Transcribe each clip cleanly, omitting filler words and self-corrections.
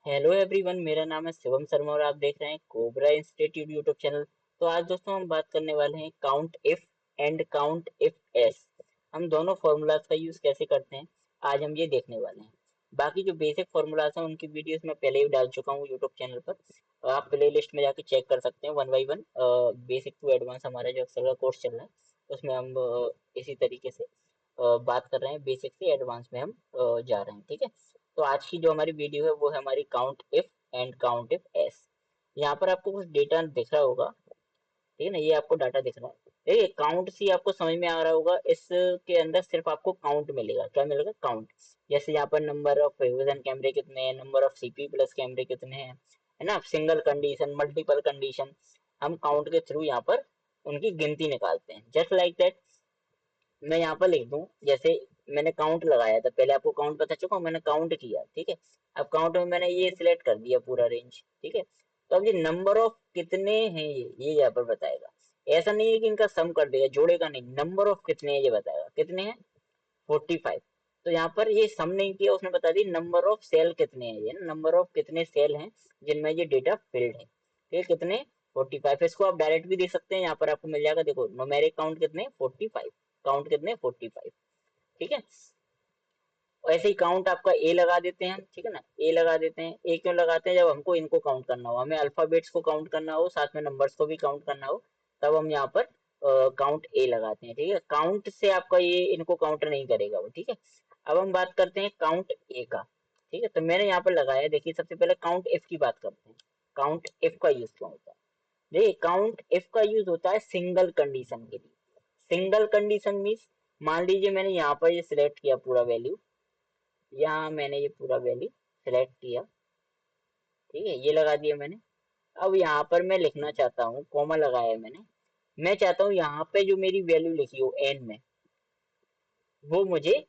Hello everyone, मेरा नाम है शिवम शर्मा और आप देख रहे हैं कोबरा इंस्टीट्यूट यूट्यूब चैनल। तो आज दोस्तों हम बात करने वाले हैं count if and count if S. हम दोनों फॉर्मूलाज का यूज कैसे करते हैं, आज हम ये देखने वाले हैं। बाकी जो बेसिक फॉर्मूलाज हैं उनकी वीडियोस मैं पहले ही डाल चुका हूँ यूट्यूब चैनल पर। आप प्ले लिस्ट में जाके चेक कर सकते हैं one by one. Basic to advance हमारा जो अक्सर का कोर्स चल रहा है उसमें हम इसी तरीके से बात कर रहे हैं। बेसिक से एडवांस में हम जा रहे हैं, ठीक है। तो आज की जो हमारी वीडियो है वो है हमारी count if and count if S. यहाँ पर आपको कुछ डेटा दिख रहा होगा, ठीक है ना, ये आपको डाटा दिख रहा है। देखिए काउंट सी आपको समझ में आ रहा होगा, इसके अंदर सिर्फ आपको काउंट मिलेगा। क्या मिलेगा? काउंट। जैसे यहाँ पर नंबर ऑफ विजन कैमरे कितने हैं, नंबर ऑफ सीपी प्लस कैमरे कितने हैं, है ना, सिंगल कंडीशन, मल्टीपल कंडीशन। हम काउंट के थ्रू यहाँ पर उनकी गिनती निकालते हैं। जस्ट लाइक दैट मैं यहाँ पर लिख दूं, जैसे मैंने काउंट लगाया था, पहले आपको काउंट बता चुका हूँ, मैंने काउंट किया, ठीक है। अब काउंट में मैंने ये सिलेक्ट कर दिया पूरा रेंज, ठीक है। तो अब ये नंबर ऑफ कितने हैं, ये यहाँ पर बताएगा। ऐसा नहीं है कि इनका सम कर देगा, जोड़ेगा नहीं, नंबर ऑफ कितने हैं ये बताएगा। कितने हैं? 45। तो यहाँ पर ये सम नहीं किया, उसने बता दी नंबर ऑफ सेल कितने हैं, ये नंबर ऑफ कितने सेल हैं जिनमें ये डेटा फिल्ड है, ठीक है। कितने? 45। इसको आप डायरेक्ट भी दे सकते हैं, यहाँ पर आपको मिल जाएगा। देखो न्यूमेरिक काउंट कितने? 45। काउंट कितने? 45, ठीक है। ऐसे ही काउंट आपका ए लगा देते हैं, ठीक है ना, ए लगा देते हैं। ए क्यों लगाते हैं? जब हमको इनको काउंट करना हो, हमें अल्फाबेट्स को काउंट करना हो, साथ में नंबर्स को भी काउंट करना हो, तब हम यहाँ पर काउंट ए लगाते हैं, ठीक है। काउंट से आपका ये इनको काउंट नहीं करेगा वो, ठीक है। अब हम बात करते हैं काउंट ए का, ठीक है। तो मैंने यहाँ पर लगाया, देखिए सबसे पहले काउंट इफ की बात करते हैं। काउंट इफ का यूज क्यों होता है? देखिए काउंट इफ का यूज होता है सिंगल कंडीशन के लिए। सिंगल कंडीशन मीन्स, मान लीजिए मैंने यहाँ पर ये सिलेक्ट किया पूरा वैल्यू, यहाँ मैंने ये पूरा वैल्यू सिलेक्ट किया, ठीक है, ये लगा दिया मैंने। अब यहाँ पर मैं लिखना चाहता हूँ, कॉमा लगाया है मैंने। मैं चाहता हूँ यहाँ पे जो मेरी वैल्यू लिखी हो एन में, वो मुझे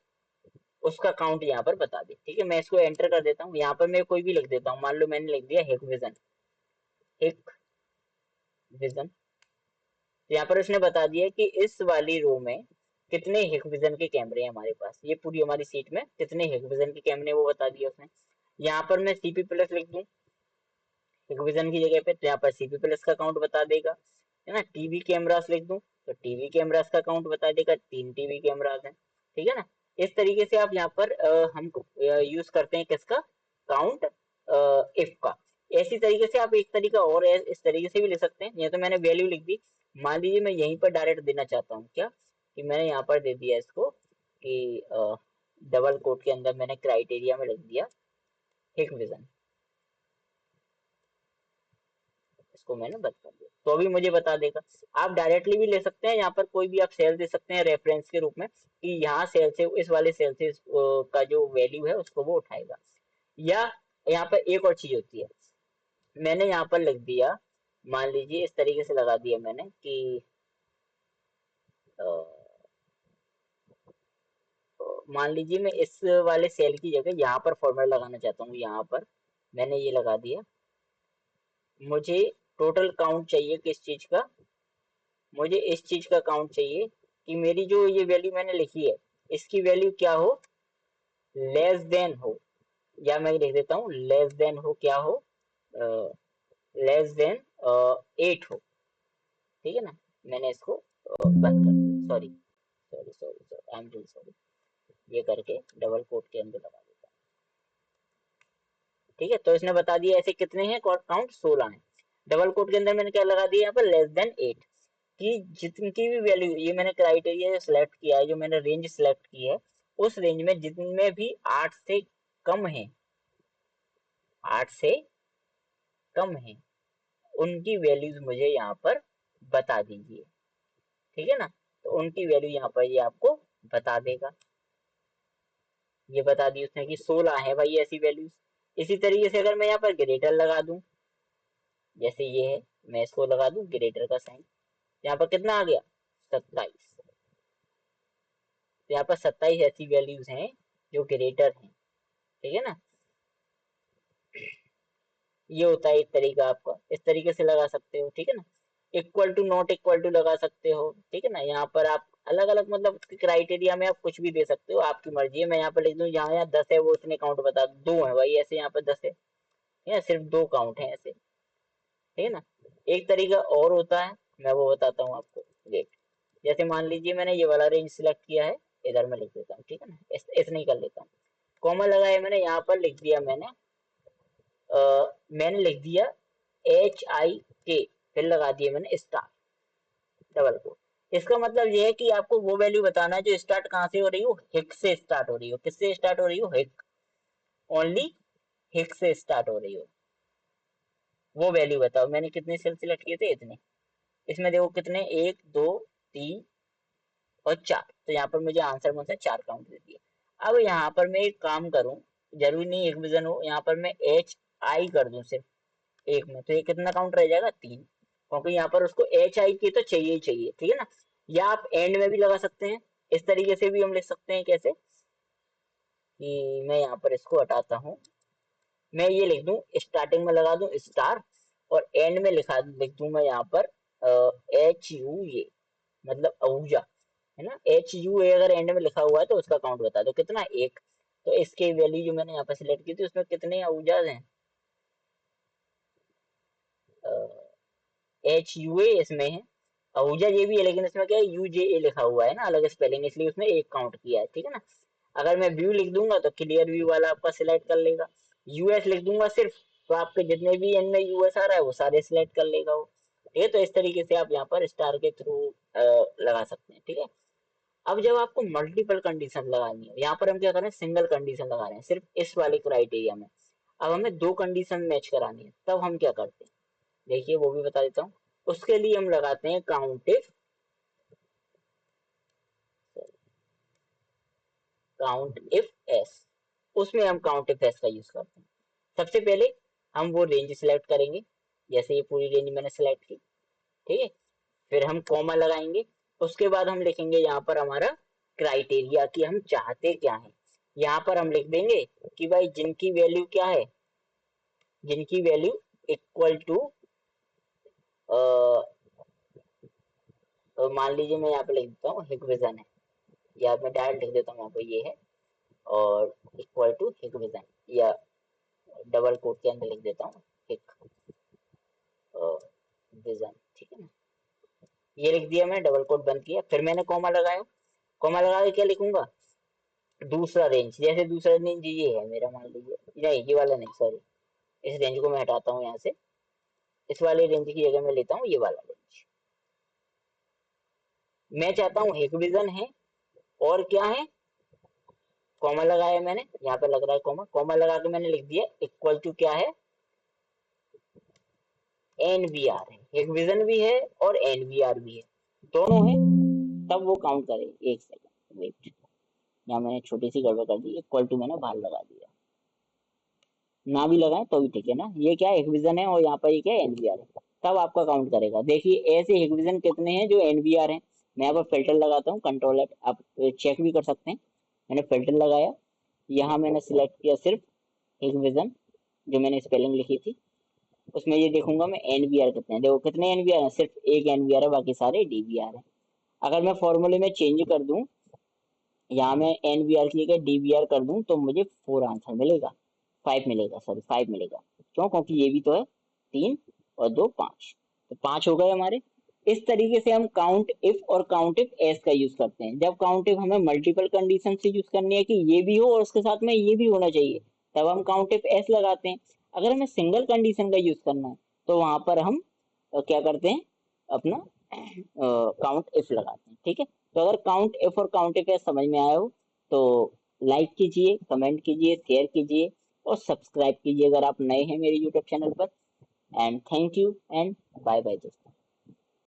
उसका काउंट यहाँ पर बता दे, ठीक है। मैं इसको एंटर कर देता हूँ, यहाँ पर मैं कोई भी लिख देता हूँ। मान लो मैंने लिख दिया हिक विजन, हिक विजन। तो यहाँ पर उसने बता दिया कि इस वाली रो में कितने हिक विजन के कैमरे हैं हमारे पास। ये पूरी हमारी सीट में कितने हिक विजन के कैमरे हैं वो बता दिया उसने। यहाँ पर मैं सीपी प्लस लिख दूं विजन की जगह पे, तो यहाँ पर सीपी प्लस का काउंट बता देगा, है ना। टीवी कैमरास लिख दूं तो टीवी कैमरास का काउंट बता देगा, 3 टीवी कैमरास हैं, ठीक है ना। इस तरीके से आप यहाँ पर हम यूज करते हैं किसका? काउंट इफ का। ऐसी तरीके से आप एक तरीका और है, इस तरीके से भी ले सकते हैं। ये तो मैंने वैल्यू लिख दी। मान लीजिए मैं यहीं पर डायरेक्ट देना चाहता हूँ, क्या कि मैंने यहाँ पर दे दिया इसको कि डबल कोट के अंदर मैंने क्राइटेरिया में लिख दिया हिक विजन, इसको मैंने बंद कर दिया, तो अभी मुझे बता देगा। आप डायरेक्टली भी ले सकते हैं, यहाँ पर कोई भी आप सेल दे सकते हैं रेफरेंस के रूप में कि यहाँ सेल से, इस वाले सेल से का जो वैल्यू है उसको वो उठाएगा। या यहाँ पर एक और चीज होती है, मैंने यहाँ पर लिख दिया, मान लीजिए इस तरीके से लगा दिया मैंने कि अ, मान लीजिए मैं इस वाले सेल की जगह यहाँ पर फॉर्मूला लगाना चाहता हूँ। यहाँ पर मैंने ये लगा दिया। मुझे टोटल काउंट चाहिए किस चीज का? मुझे इस चीज का काउंट चाहिए कि मेरी जो ये वैल्यू मैंने लिखी है, इसकी वैल्यू क्या हो? लेस देन हो, या मैं लिख देता हूँ लेस देन हो, क्या हो? लेस देन 8 हो, ठीक है ना। मैंने इसको बंद कर दिया, sorry sorry sorry sorry, I am really sorry. ये करके डबल कोट के अंदर लगा देता हूँ, ठीक है। तो इसने बता दिया ऐसे कितने हैं, काउंट 16 है। डबल कोट के अंदर मैंने क्या लगा दिया यहाँ पर? Less than 8। कि जितनी की भी वैल्यू, ये मैंने क्राइटेरिया जो सिलेक्ट किया है, जो मैंने रेंज सिलेक्ट की है, उस रेंज में जितने भी 8 से कम है, 8 से कम है, उनकी वैल्यूज मुझे यहाँ पर बता दीजिए, ठीक है ना। तो उनकी वैल्यू यहाँ पर ये आपको बता देगा। ये बता दी उसने कि 16 है भाई ऐसी वैल्यूज। इसी तरीके से अगर मैं यहाँ पर ग्रेटर लगा दूं, जैसे ये है, मैं इसको लगा दूं ग्रेटर का साइन, यहाँ पर कितना आ गया? 27। तो यहाँ पर 27 ऐसी वैल्यूज हैं जो ग्रेटर हैं, ठीक है ना। ये होता है एक तरीका आपका, इस तरीके से लगा सकते हो, ठीक है ना। Equal to not equal to लगा सकते हो, ठीक है ना। यहाँ पर आप अलग अलग मतलब क्राइटेरिया में आप कुछ भी दे सकते हो, आपकी मर्जी है। मैं यहाँ पर लिख दूं, यहाँ यहाँ 10 है वो इतने काउंट बता दो, 2 है भाई, ऐसे यहाँ पर 10 है, या सिर्फ 2 काउंट है ऐसे, ठीक है ना। एक तरीका और होता है, मैं वो बताता हूँ आपको। देख, जैसे मान लीजिए मैंने ये वाला रेंज सिलेक्ट किया है, इधर मैं लिख देता हूँ, ठीक है ना, इतना ही कर लेता हूँ। कॉमा लगाया मैंने, यहाँ पर लिख दिया मैंने लिख दिया HIK, फिर लगा दिया मैंने स्टार, डबल कोट। इसका मतलब ये है कि आपको वो वैल्यू बताना है जो स्टार्ट कहाँ से हो रही हो, हिक से स्टार्ट हो रही हो। किससे स्टार्ट हो रही हो, हिक, ओनली हिक से स्टार्ट हो रही हो, वो वैल्यू बताओ। मैंने कितने सेल सिलेक्ट किए थे, इतने। इसमें देखो कितने, 1 2 3 और 4, तो यहाँ पर मुझे आंसर में से 4 काउंट दे दिए। अब यहाँ पर मैं एक काम करूँ, जरूरी नहीं एक विजन हो, यहाँ पर मैं HI कर दूं सिर्फ एक में, तो ये कितना काउंट रह जाएगा, 3, क्योंकि यहाँ पर उसको HI की तो चाहिए ही चाहिए, ठीक है ना। या आप एंड में भी लगा सकते हैं, इस तरीके से भी हम लिख सकते हैं। कैसे कि मैं यहाँ पर इसको हटाता हूँ, मैं ये लिख दूं, स्टार्टिंग में लगा दूं स्टार, और एंड में लिख दूं मैं यहाँ पर HUA, मतलब आहूजा, है ना। HUA अगर एंड में लिखा हुआ है तो उसका काउंट बता दो कितना, 1। तो इसके वैल्यू जो मैंने यहाँ पर सिलेक्ट की थी उसमें कितने आहूजा हैं, HUA इसमें है, आहूजा ये भी है, लेकिन इसमें क्या है, UJA लिखा हुआ है ना, अलग स्पेलिंग, इसलिए उसने 1 काउंट किया है, ठीक है ना। अगर मैं व्यू लिख दूंगा तो क्लियर व्यू वाला आपका सिलेक्ट कर लेगा। US लिख दूंगा सिर्फ, तो आपके जितने भी एंड में US आ रहा है वो सारे सिलेक्ट कर लेगा वो, ठीक है। तो इस तरीके से आप यहाँ पर स्टार के थ्रू लगा सकते हैं, ठीक है। अब जब आपको मल्टीपल कंडीशन लगानी है, यहाँ पर हम क्या कर रहे हैं, सिंगल कंडीशन लगा रहे हैं सिर्फ इस वाले क्राइटेरिया में। अब हमें 2 कंडीशन मैच करानी है, तब हम क्या करते हैं, देखिए वो भी बता देता हूँ। उसके लिए हम लगाते हैं काउंट इफ एस, उसमें हम काउंट इफ एस का यूज करते हैं। सबसे पहले हम वो रेंज सिलेक्ट करेंगे, जैसे ये पूरी रेंज मैंने सिलेक्ट की, ठीक है। फिर हम कॉमा लगाएंगे, उसके बाद हम लिखेंगे यहाँ पर हमारा क्राइटेरिया कि हम चाहते क्या है। यहाँ पर हम लिख देंगे कि भाई जिनकी वैल्यू क्या है, जिनकी वैल्यू इक्वल टू, मान लीजिए मैं यहाँ पे लिख देता हूँ हिकविजन है, या मैं डायरेक्ट लिख देता हूँ यहाँ पे ये है, और इक्वल टू हिकविजन, या डबल कोट के अंदर लिख देता हूँ हिक विजन, ठीक है ना। ये लिख दिया मैंने, डबल कोट बंद किया, फिर मैंने कॉमा लगाया। कॉमा लगा के क्या लिखूंगा, दूसरा रेंज, जैसे दूसरा रेंज ये है मेरा, मान लीजिए, नहीं ये वाला नहीं, सॉरी, इस रेंज को मैं हटाता हूँ यहाँ से, इस वाले रेंज की जगह मैं लेता हूँ ये वाला रेंज। मैं चाहता हूँ हिकविजन है, और क्या है, कॉमा लगाया मैंने, यहाँ पे लग रहा है कॉमा, कॉमा लगा के मैंने लिख दिया इक्वल टू क्या है, NVR है, हिकविजन भी है और NVR भी है, दोनों है, तब वो काउंट करेगी। एक सेकंड वेट, यहाँ मैंने छोटी सी गड़बड़ कर दी, इक्वल टू मैंने बाहर लगा दिया, ना भी लगाए तो भी ठीक है ना। ये क्या है, हिकविजन है, और यहाँ पर ये क्या है, NVR है, तब आपका काउंट करेगा। देखिए ऐसे हिकविजन कितने हैं जो NVR हैं। मैं यहाँ पर फिल्टर लगाता हूँ, कंट्रोल एट, आप चेक भी कर सकते हैं। मैंने फिल्टर लगाया, यहाँ मैंने सिलेक्ट किया सिर्फ हिकविजन, जो मैंने स्पेलिंग लिखी थी, उसमें ये देखूंगा मैं NVR कितने हैं। देखो कितने NVR हैं, सिर्फ एक NVR है, बाकी सारे DVR है। अगर मैं फॉर्मूले में चेंज कर दूं, यहाँ मैं NVR की जगह DVR कर दूं, तो मुझे 4 आंसर मिलेगा, 5 मिलेगा, सॉरी 5 मिलेगा। क्यों, क्योंकि ये भी तो है, 3 और 2 5, तो 5 हो गए हमारे। इस तरीके से हम काउंट इफ और काउंट इफ एस का यूज करते हैं। जब काउंट इफ हमें मल्टीपल कंडीशन से यूज करनी है कि ये भी हो और उसके साथ में ये भी होना चाहिए, तब हम काउंट इफ एस लगाते हैं। अगर हमें सिंगल कंडीशन का यूज करना है, तो वहां पर हम क्या करते हैं, अपना काउंट इफ लगाते हैं, ठीक है। तो अगर काउंट इफ और काउंट इफ एस समझ में आया हो तो लाइक कीजिए, कमेंट कीजिए, शेयर कीजिए और सब्सक्राइब कीजिए अगर आप नए हैं मेरे यूट्यूब चैनल पर। And thank you and bye bye दोस्तों।